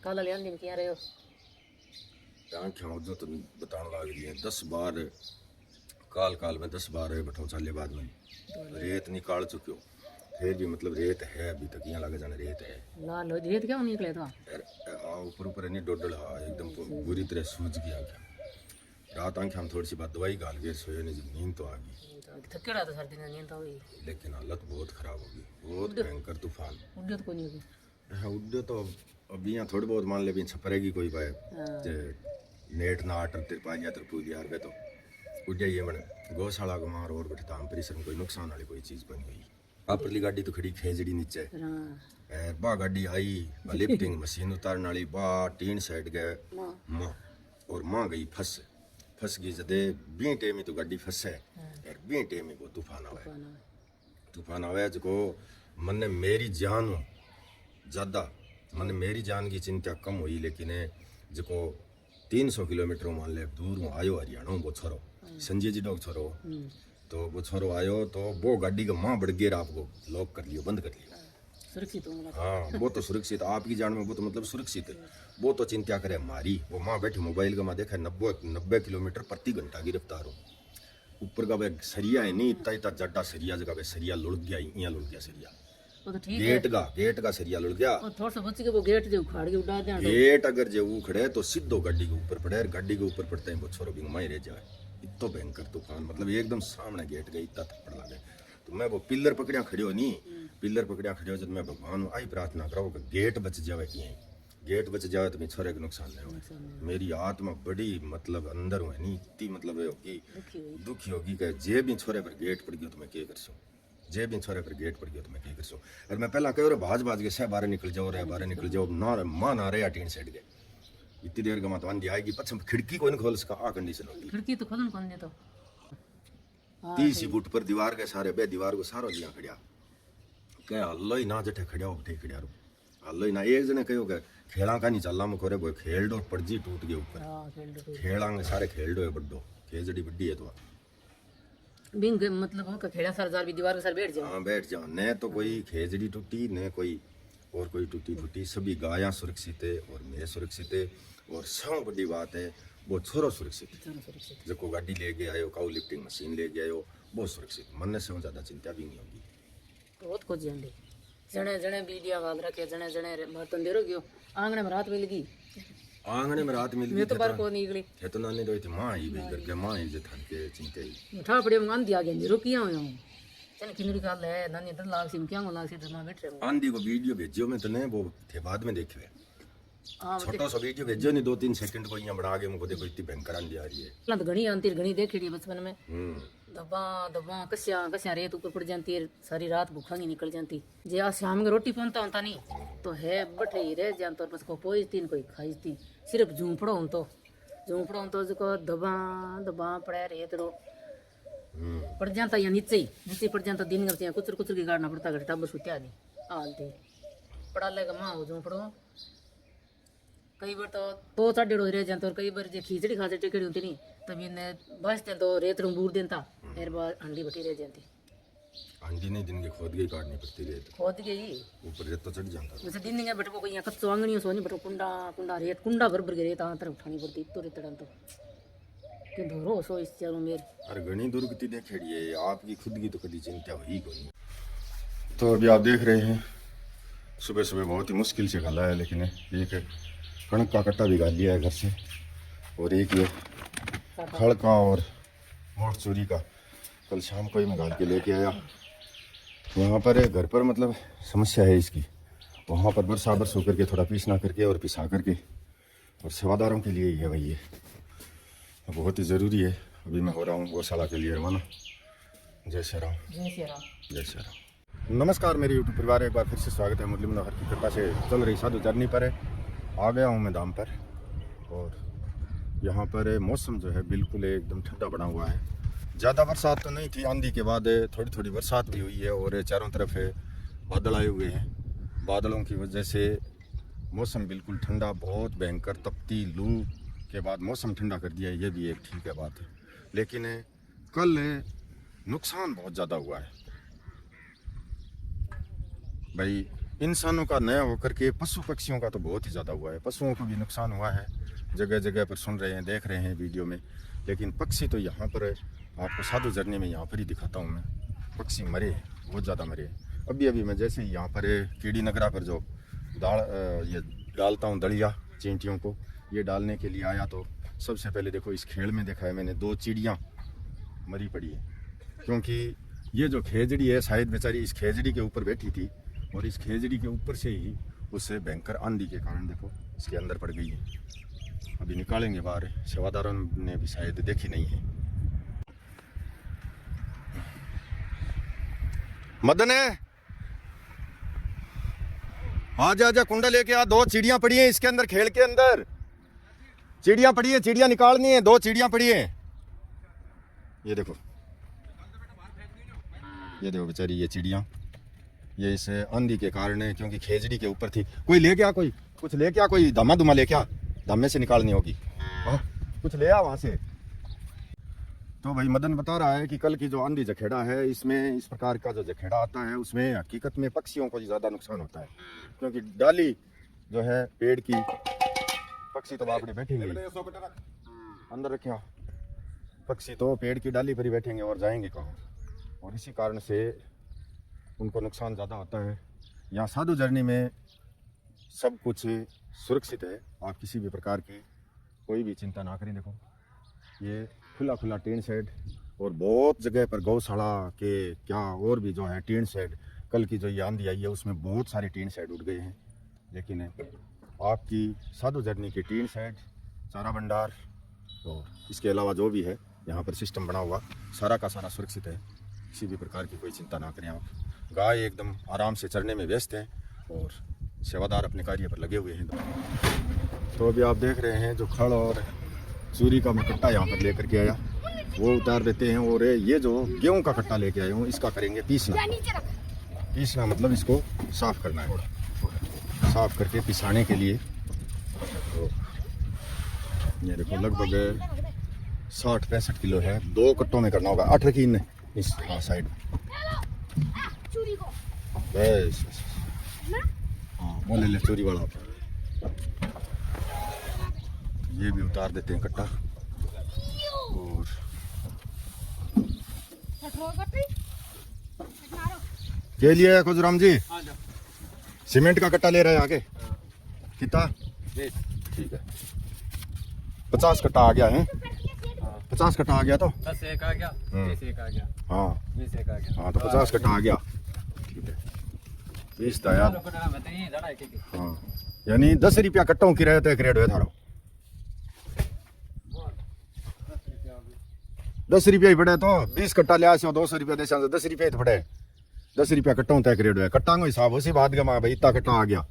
काला ले आंदी में क्या रहे हो आँखें जो तो बताने लग रही है 10 बार काल काल में 10 बार बैठो साले बाद में रेत निकाल चुके हो फिर भी मतलब रेत है अभी तक यहाँ लगे जाने रेत है लाल हो रेत क्या निकले तो ऊपर ऊपर नहीं डोडल हाँ एकदम बुरी तरह सूझ गया आँखें रात आँखें हम थोड़ी सी बात दवाई गाल के सोए नहीं नींद तो आ गई थकेड़ा तो सर्दी में नींद हुई लेकिन हालत बहुत खराब होगी बहुत भयंकर तूफान उड्डे तो कोई नहीं होगी हाँ उड्डे तो अभी यहाँ थोड़ी बहुत मान ले भी छपरेगी कोई पाए नेट ना आटर तिरपालिया तिरपूल यार पे तो उड्डे ये मन गौशाला को मार और बैठता हम परिसर में कोई नुकसान वाली कोई चीज़ बनी हुई आपरली गाड़ी तो खड़ी खेजड़ी नीचे बा गाड़ी आई लिफ्टिंग मशीन उतारने वाली बा टीन साइड गए माँ और माँ गई फंस गई जदे 20 टेम तो गाड़ी फंसे यार 20 टेम को तूफान आवे जो मन ने मेरी जान ज़्यादा मन मेरी जान की चिंता कम हुई लेकिन जो 300 किलोमीटर मान ले दूर आयो हरियाणा वो छोरो संजय जी डॉग छोरो तो वो छोरो आयो तो वो गाड़ी का माँ बढ़ गया आपको लॉक कर लियो बंद कर लियो सुरक्षित हाँ वो तो सुरक्षित आपकी जान में वो तो मतलब सुरक्षित है वो तो चिंता करे हमारी वो माँ बैठी मोबाइल का माँ देखा 90 किलोमीटर प्रति घंटा की रफ्तार हो ऊपर का वे सरिया है नहीं इतना जड्डा सरिया जगह सरिया लुढ़ गया यहाँ लुढ़ गया सरिया तो ठीक गेट का सरिया लुढ़ गया थोड़ा सा बच के वो गेट जो उखाड़ के उड़ा दे गेट अगर जो उखड़े तो सीधो गाड़ी के ऊपर पड़े गाड़ी के ऊपर पड़ते हैं वो छोरो भी माही रह जाए इतना भयंकर तूफान मतलब एकदम सामने गेट गई इतना थप्पड़ लगे तो मैं वो पिलर पकड़िया खड़े हो नहीं पिलर पकड़िया खड़े हो जब मैं भगवान आई प्रार्थना करो कि गेट बच जाए कि गेट बच जाए तो मेरे छोरे को नुकसान नहीं हो मेरी आत्मा बड़ी मतलब अंदर हुआ नहीं इतनी मतलब होगी दुखी होगी कि जे भी छोरे पर गेट पड़ गया तो मैं क्या कर सकूँ जे भी छोरे पर गेट पड़ गया तो मैं क्या कर सकूँ और मैं पहला कह रहा भाज के सह बाहर निकल जाओ ना माँ ना रहे टीन सेट गए इतनी देर का मत आंधी आएगी पछम खिड़की को नहीं खोल सका आ कंडीशन होगी खिड़की तो खोलन कौन दे तो 30 फुट पर दीवार के सारे बे दीवार को सारो लिया खड़िया कह हल्लो ही ना जटे खड़िया हो बठे खड़िया रो हल्लो ही ना एक जने कहो के खेला का नहीं चलना में खोरे बोए खेल डो पड़जी टूट गए ऊपर खेलांगे सारे खेल डो है बड्डो खेजड़ी बड्डी है तो बिंग मतलब हो का खेड़ा सारा जाल भी दीवार के साथ बैठ जाओ हां बैठ जाओ न तो कोई खेजड़ी टूटी न कोई और कोई टूटी फूटी सभी गायां सुरक्षित है और मैं सुरक्षित है और सब बड़ी बात है वो छोरो सुरक्षित जो को गाड़ी ले गए आयो काउ लिफ्टिंग मशीन ले गए आयो वो सुरक्षित मन से ज़्यादा चिंता भी नहीं होगी बहुत कुछ जानते जने जने बीडिया वाल रखे जने जने बर्तन दे रहो आंगने में रात मिल गई आंगने में रात मिल गई मैं तो बार को निकली थे तो नानी रोई थी माँ ही भी करके माँ ही जो थक के चिंता ही उठा पड़े मैं आंधी आ गई रुकिया हुआ हूँ चल किन्नड़ी काल है नानी तो लाग सी क्या लाग सी तो मैं बैठ रहा आंधी को वीडियो भेजियो मैं तने वो थे बाद में देखे हुए छोटा सा वीडियो भेजो नहीं 2-3 सेकंड को यहाँ बना के मुझे देखो इतनी भयंकर आंधी आ रही है ना तो घनी आंती घनी देखी बचपन में दबा दबा कस्या रेत ऊपर पड़ जाती है सारी रात भूखा नहीं निकल जाती जे आज शाम में रोटी पहुंचता होता नहीं तो है बटे ही रह जाता और बस को पोजती कोई खाईती सिर्फ झूंपड़ो हूँ तो जो दबा दबा पड़ा रेत रो पड़ जाता या नीचे पड़ जाता दिन करते कुचर कुचर के गाड़ना पड़ता घटा बस उत्या दी आलती पड़ा लेगा माँ हो झूंपड़ो कई बार तो चाटे रोज रह जाते और कई बार जो खिचड़ी खाचड़ी टिकड़ी होती नहीं तब इन्हें बचते तो रेत रूम बूर देता फिर बाद अंडी बटी रह जाती अंडी नहीं दिन के खोद गई काटनी पड़ती रेत खोद गई ऊपर रेत तो चढ़ जाता वैसे दिन नहीं बटको कोई यहाँ कच्चो आंगनी सोनी बटको कुंडा रेत कुंडा भर भर के रेत आतर उठानी पड़ती तो रेत तो कि धोरो सो इस चारों मेर अरे घनी दुर्गति देखेड़ी है आपकी खुद की तो कभी चिंता हुई कोई तो अभी आप देख रहे हैं सुबह सुबह बहुत ही मुश्किल से गाला है लेकिन एक कणक का कट्टा भी गाल लिया है घर से और एक ये खड़ का और मोट चूरी का कल शाम को ही मैं गाल के लेके आया यहाँ पर घर पर मतलब समस्या है इसकी वहाँ पर बरसा होकर के थोड़ा पीसना करके और पिसा करके और सेवादारों के लिए ही है भाई ये बहुत ही ज़रूरी है अभी मैं हो रहा हूँ गौशाला के लिए रवाना जय श्री राम जय श्री राम नमस्कार मेरे यूट्यूब परिवार एक बार फिर से स्वागत है मुरली मनोहर की कृपा से चल रही साधु जर्नी पर है आ गया हूँ मैं दाम पर और यहाँ पर मौसम जो है बिल्कुल एकदम ठंडा बना हुआ है ज़्यादा बरसात तो नहीं थी आंधी के बाद थोड़ी थोड़ी बरसात भी हुई है और चारों तरफ बादल आए हुए हैं बादलों की वजह से मौसम बिल्कुल ठंडा बहुत भयंकर तपती लू के बाद मौसम ठंडा कर दिया ये भी एक ठीक है बात है लेकिन कल नुकसान बहुत ज़्यादा हुआ है भाई इंसानों का न होकर के पशु पक्षियों का तो बहुत ही ज़्यादा हुआ है। पशुओं को भी नुकसान हुआ है, जगह जगह पर सुन रहे हैं, देख रहे हैं वीडियो में। लेकिन पक्षी तो यहाँ पर आपको साधु झरने में यहाँ पर ही दिखाता हूँ मैं, पक्षी मरे, बहुत ज़्यादा मरे। अभी अभी मैं जैसे ही यहाँ पर कीड़ी नगरा पर जो ये डालता हूँ दड़िया चींटियों को, ये डालने के लिए आया तो सबसे पहले देखो इस खेल में देखा है मैंने 2 चिड़ियाँ मरी पड़ी है। क्योंकि ये जो खेजड़ी है शायद बेचारी इस खेजड़ी के ऊपर बैठी थी और इस खेजड़ी के ऊपर से ही उससे भयंकर आंधी के कारण देखो इसके अंदर पड़ गई है। अभी निकालेंगे बाहर, सेवादारों ने भी शायद देखी नहीं है। मदन है, आजा आजा कुंडा लेके आ, 2 चिड़ियां पड़ी हैं इसके अंदर, खेल के अंदर चिड़ियां पड़ी है, चिड़ियां निकालनी है, 2 चिड़ियां पड़ी है। ये देखो बेचारी ये चिड़ियां, ये इस आंधी के कारण है, क्योंकि खेजड़ी के ऊपर थी। कोई ले गया, कोई कुछ ले गया, कोई धमा धुमा ले क्या, धम्मे से निकालनी होगी, कुछ ले आ वहां से। तो भाई मदन बता रहा है कि कल की जो आंधी जखेड़ा है, इसमें इस प्रकार का जो जखेड़ा आता है उसमें हकीकत में पक्षियों को ज़्यादा नुकसान होता है। क्योंकि डाली जो है पेड़ की, पक्षी तो बापड़े बैठेंगे अंदर रखे, पक्षी तो पेड़ की डाली पर ही बैठेंगे और जाएंगे कहाँ, और इसी कारण से उनको नुकसान ज़्यादा होता है। यहाँ साधु झरने में सब कुछ सुरक्षित है, आप किसी भी प्रकार की कोई भी चिंता ना करें। देखो ये खुला खुला टीन शेड, और बहुत जगह पर गौशाला के क्या और भी जो है टीन शेड, कल की जो ये आंधी आई है उसमें बहुत सारे टीन शेड उड़ गए हैं। लेकिन आपकी साधु झरने की टीन शेड, चारा भंडार और इसके अलावा जो भी है यहाँ पर सिस्टम बना हुआ, सारा का सारा सुरक्षित है, किसी भी प्रकार की कोई चिंता ना करें आप। गाय एकदम आराम से चरने में व्यस्त हैं और सेवादार अपने कार्य पर लगे हुए हैं। तो अभी आप देख रहे हैं जो खड़ और चूरी का मैं कट्टा यहाँ पर लेकर के आया वो उतार देते हैं, और ये जो गेहूं का कट्टा लेके आए हूँ इसका करेंगे पीसना मतलब इसको साफ करना है, साफ करके पिसाने के लिए। तो ये देखो लगभग 60-65 किलो है, 2 कट्टों में करना होगा। 8 रखी इनने इस साइड बस, हाँ वो ले चोरी वाला। ये भी उतार देते हैं कट्टा। और के लिए खुजराम जी सीमेंट का कट्टा ले रहे हैं आगे, कितना ठीक है, 50 कट्टा आ गया है, 50 कट्टा आ गया तो 10 एक आ गया, 20 एक आ गया, हाँ 20 एक आ गया, हाँ तो 50 कट्टा आ गया, ठीक है 20 था यार, हाँ यानी 10 रुपया कट्टों की रहता है क्रेड है थारो, 10 रुपया ही पड़े तो 20 कट्टा ले आसे 200 रुपया दे 10 रुपया ही पड़े, 10 रुपया कट्टों तय क्रेड है, कट्टा को हिसाब उसी बात का भाई इतना कट्टा आ गया।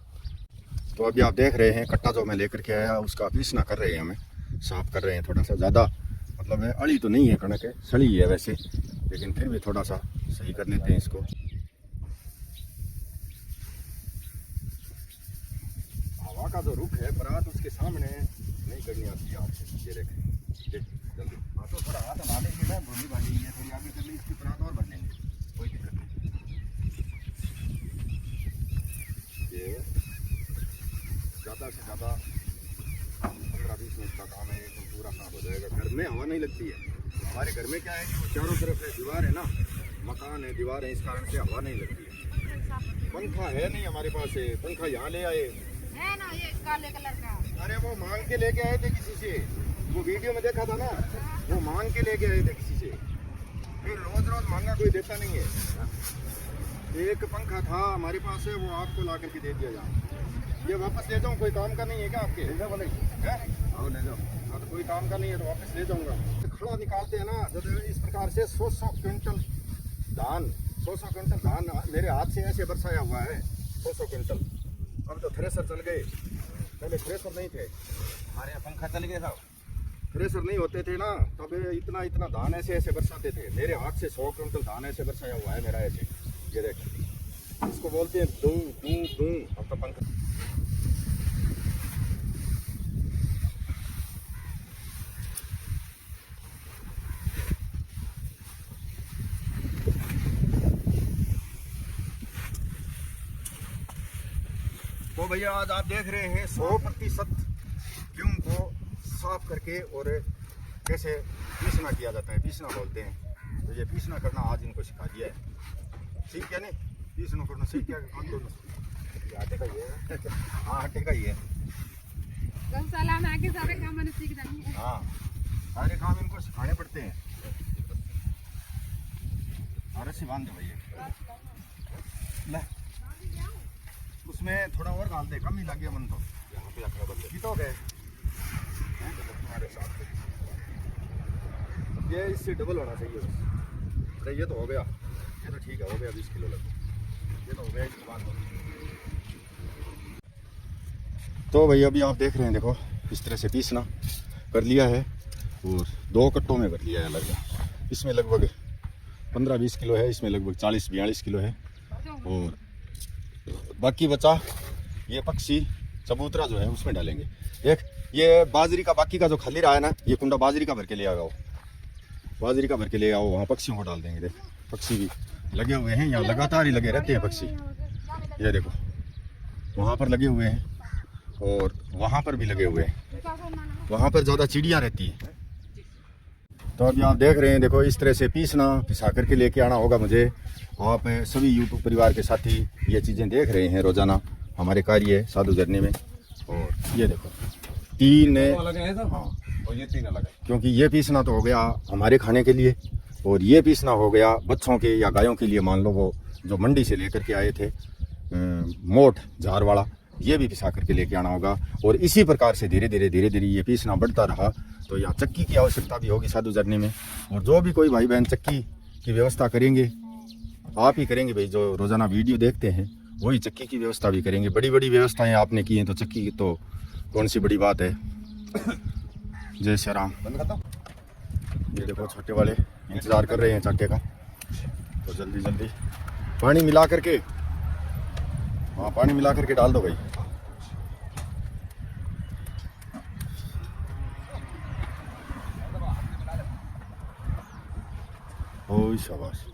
तो अभी आप देख रहे हैं कट्टा जो मैं लेकर के आया उसका पीसना कर रहे हैं, हमें साफ कर रहे हैं, थोड़ा सा ज़्यादा मतलब है, अड़ी तो नहीं है कणक है, सड़ी है वैसे, लेकिन फिर भी थोड़ा सा सही कर लेते हैं इसको। हवा का जो रुख है बरात उसके सामने नहीं करनी आती है आपसे, ये देखें जल्दी हाँ तो थोड़ा हाथ हमारे की ना भूली भाली है, थोड़ी आगे कर ली इसकी परात और भर लेंगे, कोई दिक्कत नहीं। ये ज़्यादा से ज़्यादा 15-20 मिनट का काम है, एकदम पूरा साफ हो जाएगा। घर में हवा नहीं लगती है, हमारे घर में क्या है कि वो चारों तरफ है, दीवार है ना, मकान है, दीवार है, इस कारण से हवा नहीं लगती है। पंखा है नहीं हमारे पास, है पंखा यहाँ ले आए है ना ये काले कलर का, अरे वो मांग के लेके आए थे किसी से, वो वीडियो में देखा था ना, वो मांग के लेके आए थे किसी से, फिर रोज रोज मांगा कोई देता नहीं है। एक पंखा था हमारे पास है, वो आपको ला करके दे दिया जाए, ये वापस ले जाऊँ, कोई काम का नहीं है क्या आपके, ले जाओ ले जाओ, हाँ तो कोई काम का नहीं है तो वापस ले जाऊँगा। खड़ा निकालते हैं ना जब इस प्रकार से 100 क्विंटल धान, 100 क्विंटल धान मेरे हाथ से ऐसे बरसाया हुआ है, 100 क्विंटल। अब तो थ्रेसर चल गए, पहले थ्रेसर नहीं थे, हमारे यहाँ पंखा चल गए साहब, थ्रेसर नहीं होते थे ना तब इतना इतना धान ऐसे ऐसे बरसाते थे, मेरे हाथ से 100 क्विंटल धान ऐसे बरसाया हुआ है मेरा ऐसे, ये देख इसको बोलते हैं दूं दूं दूं। अब तो पंखा तो भैया आज आप देख रहे हैं 100% गेहूं को साफ करके और कैसे पीसना किया जाता है, पीसना बोलते हैं। तो ये पीसना करना आज इनको सिखा दिया है। सीख क्या नहीं पीसना करना सीख क्या ये आटे का ही है। हाँ आटे का ही है। गौशाला में आके सारे काम मैंने सीख जाएंगे। हाँ सारे काम इनको सिखाने पड़ते हैं। रस्सी बांध दो भैया, उसमें थोड़ा और डाल दे, कम ही लगे मन तो यहाँ पे अपने बदले की तो गए तुम्हारे साथ। ये इससे डबल होना चाहिए बस। अरे ये तो हो गया, ये तो ठीक है, हो गया 20 किलो लगे, ये तो हो गया। इसके बाद तो भैया अभी आप देख रहे हैं, देखो इस तरह से पीसना कर लिया है और 2 कट्टों में कर लिया है लगभग। इसमें लगभग 15-20 किलो है, इसमें लगभग 40-42 किलो है। और बाकी बचा ये पक्षी चबूतरा जो है उसमें डालेंगे। एक ये बाजरी का बाकी का जो खाली रहा है ना, ये कुंडा बाजरी का भर के ले आओ, बाजरी का भर के ले आओ, वहाँ पक्षियों को डाल देंगे। देख पक्षी भी लगे हुए हैं, यहाँ लगातार ही लगे रहते हैं पक्षी। ये देखो वहाँ पर लगे हुए हैं और वहाँ पर भी लगे हुए हैं, वहाँ पर ज़्यादा चिड़ियाँ रहती हैं। तो अभी आप देख रहे हैं, देखो इस तरह से पीसना पिसा करके लेके आना होगा मुझे। आप सभी यूट्यूब परिवार के साथी ये चीज़ें देख रहे हैं रोज़ाना हमारे कार्य साधु झरने में। और ये देखो 3 अलग है सब। हाँ और ये 3 अलग है, क्योंकि ये पीसना तो हो गया हमारे खाने के लिए और ये पीसना हो गया बच्चों के या गायों के लिए। मान लो वो जो मंडी से लेकर के आए थे मोट झार वाला, ये भी पिसा करके लेके आना होगा। और इसी प्रकार से धीरे धीरे ये पीसना बढ़ता रहा तो यहाँ चक्की की आवश्यकता भी होगी साधु झरने में। और जो भी कोई भाई बहन चक्की की व्यवस्था करेंगे, आप ही करेंगे भाई, जो रोज़ाना वीडियो देखते हैं वही चक्की की व्यवस्था भी करेंगे। बड़ी बड़ी व्यवस्थाएं आपने की हैं तो चक्की की तो कौन सी बड़ी बात है। जय श्री राम। ये देखो छोटे वाले इंतज़ार कर रहे हैं चक्के का, तो जल्दी जल्दी पानी मिला करके, हाँ पानी मिला करके डाल दो भाई। ओ शाबाश।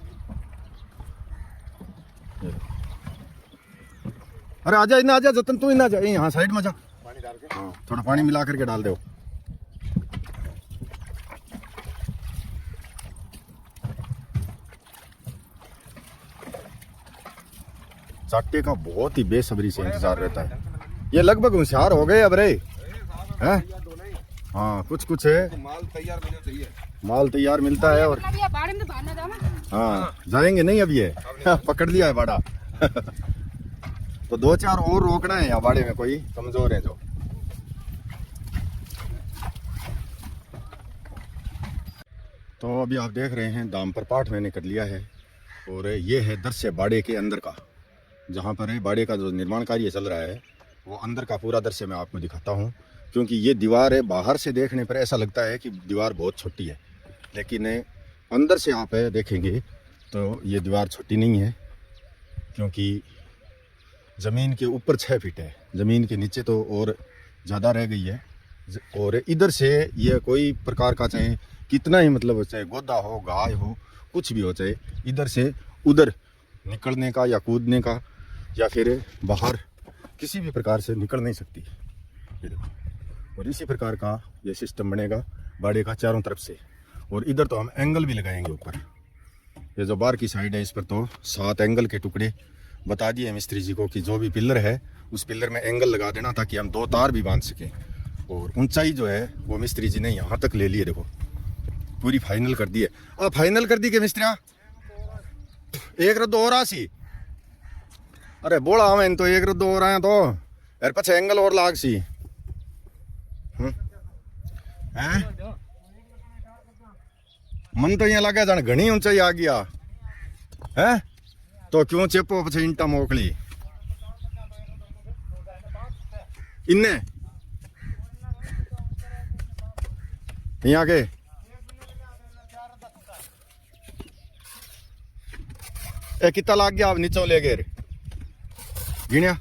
अरे आजा इन्ना आजा जतन, तू इन्ना जा, यहाँ साइड में जा, पानी डाल के, हाँ थोड़ा पानी मिला करके डाल दो। चाटे का बहुत ही बेसब्री से इंतजार रहता है। ये लगभग होशियार हो गए अब रे हैं। हाँ कुछ है, माल तैयार मिलना चाहिए, माल तैयार मिलता है। और बाड़े में तो भागना जाओ ना। हाँ जाएंगे नहीं अब ये पकड़ लिया है बाड़ा। तो 2-4 और रोकना है यहाँ बाड़े में, कोई कमजोर है जो। तो अभी आप देख रहे हैं दाम पर पाठ मैंने कर लिया है और ये है दृश्य बाड़े के अंदर का, जहाँ पर बाड़े का जो निर्माण कार्य चल रहा है वो अंदर का पूरा दृश्य मैं आपको दिखाता हूँ। क्योंकि ये दीवार है, बाहर से देखने पर ऐसा लगता है कि दीवार बहुत छोटी है, लेकिन अंदर से आप देखेंगे तो ये दीवार छोटी नहीं है। क्योंकि ज़मीन के ऊपर 6 फीट है, ज़मीन के नीचे तो और ज़्यादा रह गई है। और इधर से ये कोई प्रकार का चाहे कितना ही मतलब चाहे गोदा हो, गाय हो, कुछ भी हो, चाहे इधर से उधर निकलने का या कूदने का या फिर बाहर किसी भी प्रकार से निकल नहीं सकती। ये देखो, और इसी प्रकार का ये सिस्टम बनेगा बाड़े का चारों तरफ से। और इधर तो हम एंगल भी लगाएंगे ऊपर। ये जो बाहर की साइड है इस पर तो 7 एंगल के टुकड़े बता दिए मिस्त्री जी को कि जो भी पिलर है उस पिलर में एंगल लगा देना ताकि हम 2 तार भी बांध सकें। और ऊंचाई जो है वो मिस्त्री जी ने यहाँ तक ले ली है, देखो पूरी फाइनल कर दी है। फाइनल कर दी के मिस्त्रिया एक रद्द और आसी। अरे बोला हमें तो एक रद्द और आया तो यार पछे एंगल और लाग सी हैं। मन तो यहाँ लगा जान घनी ऊंचाई आ गया है तो क्यों चेपो पछे इंटा मोकली इन्ने यहाँ के कितना लाग गया अब नीचों ले गए गिनिया।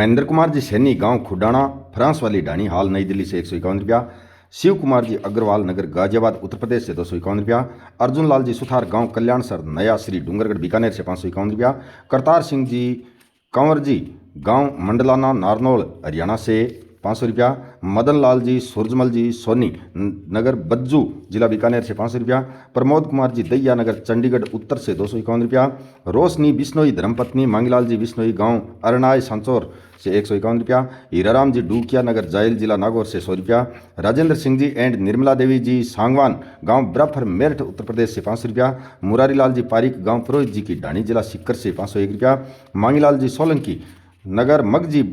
महेंद्र कुमार जी सैनी गांव खुडाना फ्रांस वाली ढाणी हाल नई दिल्ली से 151 रुपया। शिव कुमार जी अग्रवाल नगर गाजियाबाद उत्तर प्रदेश से 251 रुपया। अर्जुन लाल जी सुथार गांव कल्याणसर नया श्री डूंगरगढ़ बीकानेर से 551 रुपया। करतार सिंह जी कंवर जी गांव मंडलाना नारनौल हरियाणा से 500 रुपया। मदन लाल जी सूरजमल जी सोनी नगर बज्जू जिला बीकानेर से 500 रुपया। प्रमोद कुमार जी दैया नगर चंडीगढ़ उत्तर से 251 रुपया। रोशनी बिश्नोई धर्मपत्नी मांगीलाल जी बिश्नोई गांव अरनाय सांचौर से 151 रुपया। हीराराम जी डूकिया नगर जायल जिला नागौर से 100 रुपया। राजेंद्र सिंह जी एंड निर्मला देवी जी सांगवान गांव बराफर मेरठ उत्तर प्रदेश से 500 रुपया। मुरारी लाल जी पारिक गांव पुरोहित जी की ढाणी जिला सीकर से 501 रुपया। मांगीलाल जी सोलंकी नगर मगजी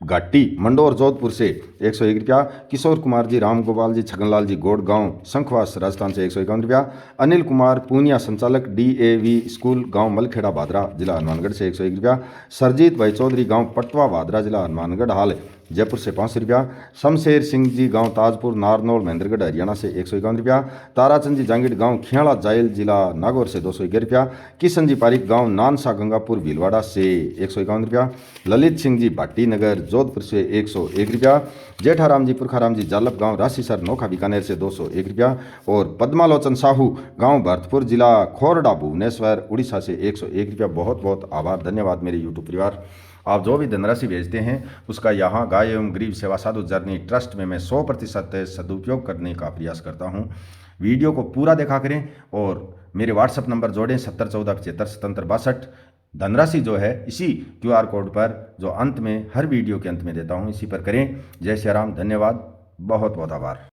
घाटी मंडोर जोधपुर से 101 रुपया। किशोर कुमार जी राम गोपाल जी छगनलाल जी गोड गांव शंखवास राजस्थान से 151 रुपया। अनिल कुमार पूनिया संचालक DAV स्कूल गांव मलखेड़ा भादरा जिला हनुमानगढ़ से 101 रुपया। सरजीत भाई चौधरी गांव पटवा भादरा जिला हनुमानगढ़ हाल जयपुर से 500 रुपया। शमशेर सिंह जी गांव ताजपुर नारनौल महेंद्रगढ़ हरियाणा से 151 रुपया। ताराचंद जी जांगिड़ गांव खियाड़ा जायल जिला नागौर से 201 रुपया। किशन जी पारिक गांव नानसा गंगापुर भीलवाड़ा से 151 रुपया। ललित सिंह जी भाटी नगर जोधपुर से 101 रुपया। जेठाराम जी पुरखाराम जी जालप गांव राशीसर नोखा बीकानेर से 201 रुपया। और पद्मालोचन साहू गांव भरतपुर जिला खोरडा भुवनेश्वर उड़ीसा से 101 रुपया। बहुत बहुत आभार, धन्यवाद मेरे यूट्यूब परिवार। आप जो भी धनराशि भेजते हैं उसका यहाँ गाय एवं गरीब सेवा साधु जर्नी ट्रस्ट में मैं 100% सदुपयोग करने का प्रयास करता हूँ। वीडियो को पूरा देखा करें और मेरे व्हाट्सएप नंबर जोड़ें 7014757762। धनराशि जो है इसी QR कोड पर जो अंत में हर वीडियो के अंत में देता हूँ इसी पर करें। जय श्री राम, धन्यवाद, बहुत बहुत आभार।